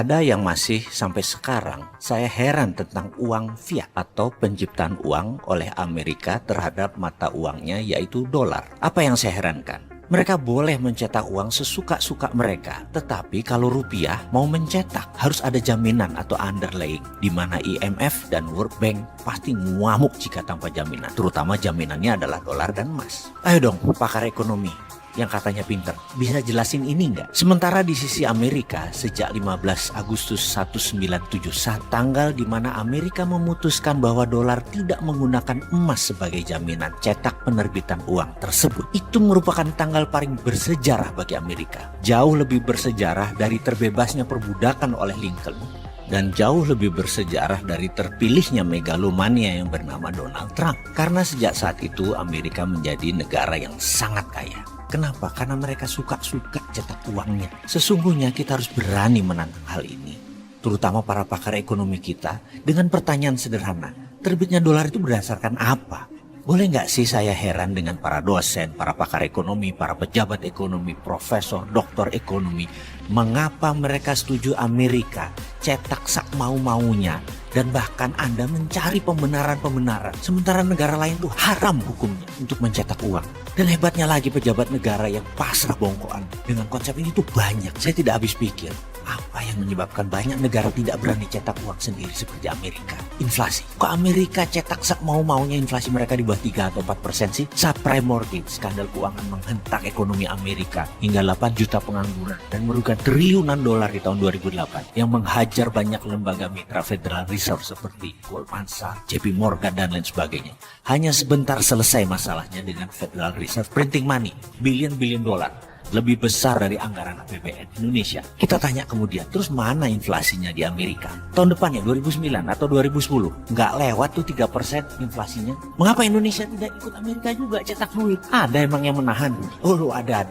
Ada yang masih sampai sekarang saya heran tentang uang fiat atau penciptaan uang oleh Amerika terhadap mata uangnya yaitu dolar. Apa yang saya herankan? Mereka boleh mencetak uang sesuka-suka mereka, tetapi kalau rupiah mau mencetak harus ada jaminan atau underlying, di mana IMF dan World Bank pasti ngamuk jika tanpa jaminan, terutama jaminannya adalah dolar dan emas. Ayo dong pakar ekonomi yang katanya pinter, bisa jelasin ini nggak? Sementara di sisi Amerika sejak 15 Agustus 1971, tanggal di mana Amerika memutuskan bahwa dolar tidak menggunakan emas sebagai jaminan cetak penerbitan uang tersebut, itu merupakan tanggal paling bersejarah bagi Amerika. Jauh lebih bersejarah dari terbebasnya perbudakan oleh Lincoln, dan jauh lebih bersejarah dari terpilihnya megalomania yang bernama Donald Trump. Karena sejak saat itu Amerika menjadi negara yang sangat kaya. Kenapa? Karena mereka suka-suka cetak uangnya. Sesungguhnya kita harus berani menantang hal ini, terutama para pakar ekonomi kita, dengan pertanyaan sederhana. Terbitnya dolar itu berdasarkan apa? Boleh nggak sih saya heran dengan para dosen, para pakar ekonomi, para pejabat ekonomi, profesor, doktor ekonomi, mengapa mereka setuju Amerika cetak sak mau-maunya, dan bahkan Anda mencari pembenaran-pembenaran, sementara negara lain tuh haram hukumnya untuk mencetak uang. Dan hebatnya lagi, pejabat negara yang pasrah bongkoan dengan konsep ini tuh banyak. Saya tidak habis pikir, apa yang menyebabkan banyak negara tidak berani cetak uang sendiri seperti Amerika? Inflasi. Kok Amerika cetak sak mau-maunya, inflasi mereka di bawah 3 atau 4% sih? Subprime mortgage, skandal keuangan menghentak ekonomi Amerika hingga 8 juta pengangguran dan merugikan triliunan dolar di tahun 2008 yang menghajar banyak lembaga mitra Federal Reserve seperti Goldman Sachs, JP Morgan, dan lain sebagainya. Hanya sebentar selesai masalahnya dengan Federal Reserve printing money, bilion-bilion dolar, lebih besar dari anggaran APBN Indonesia. Kita tanya kemudian, terus mana inflasinya di Amerika? Tahun depannya 2009 atau 2010, nggak lewat tuh 3% inflasinya. Mengapa Indonesia tidak ikut Amerika juga cetak duit? Ada emang yang menahan? Oh, ada.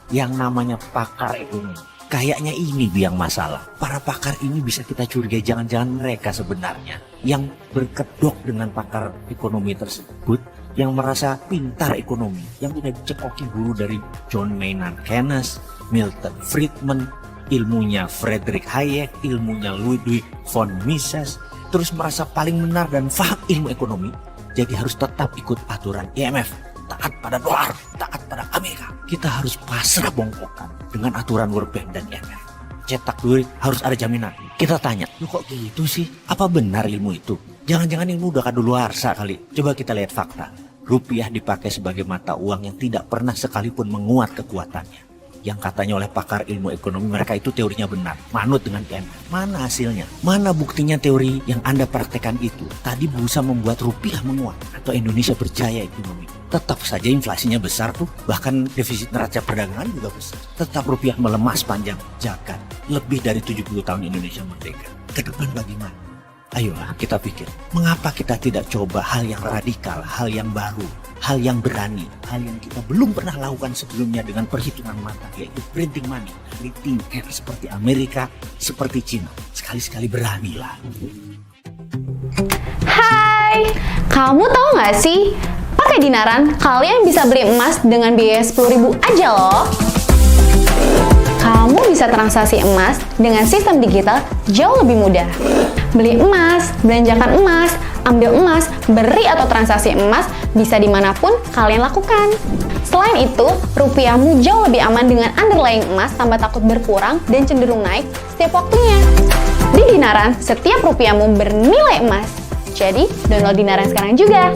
Yang namanya pakar ekonomi. Kayaknya ini biang masalah. Para pakar ini bisa kita curigai jangan-jangan mereka sebenarnya yang berkedok dengan pakar ekonomi tersebut, yang merasa pintar ekonomi, yang tidak dicekoki guru dari John Maynard Keynes, Milton Friedman, ilmunya Friedrich Hayek, ilmunya Ludwig von Mises, terus merasa paling benar dan paham ilmu ekonomi, jadi harus tetap ikut aturan IMF, taat pada dolar, taat pada Amerika. Kita harus pasrah bongkokan dengan aturan World Bank dan IMF. Cetak duit harus ada jaminan. Kita tanya, lu kok gitu sih? Apa benar ilmu itu? Jangan-jangan ilmu udah kadaluarsa kali. Coba kita lihat fakta. Rupiah dipakai sebagai mata uang yang tidak pernah sekalipun menguat kekuatannya. Yang katanya oleh pakar ilmu ekonomi mereka itu teorinya benar, manut dengan IMF. Mana hasilnya? Mana buktinya teori yang Anda praktekkan itu tadi berusaha membuat rupiah menguat atau Indonesia berjaya ekonomi? Tetap saja inflasinya besar tuh, bahkan defisit neraca perdagangan juga besar. Tetap rupiah melemah sepanjang jagat. Lebih dari 70 tahun Indonesia merdeka. Ke depan bagaimana? Ayolah kita pikir, mengapa kita tidak coba hal yang radikal, hal yang baru, hal yang berani, hal yang kita belum pernah lakukan sebelumnya dengan perhitungan mata, yaitu printing money. Printing seperti Amerika, seperti Cina. Sekali-sekali beranilah. Hai, kamu tahu nggak sih? Pakai Dinaran, kalian bisa beli emas dengan biaya 10.000 aja loh. Kamu bisa transaksi emas dengan sistem digital jauh lebih mudah. Beli emas, belanjakan emas, ambil emas, beri atau transaksi emas bisa dimanapun kalian lakukan. Selain itu, rupiahmu jauh lebih aman dengan underlying emas tanpa takut berkurang dan cenderung naik setiap waktunya. Di Dinaran, setiap rupiahmu bernilai emas. Jadi, download Dinaran sekarang juga.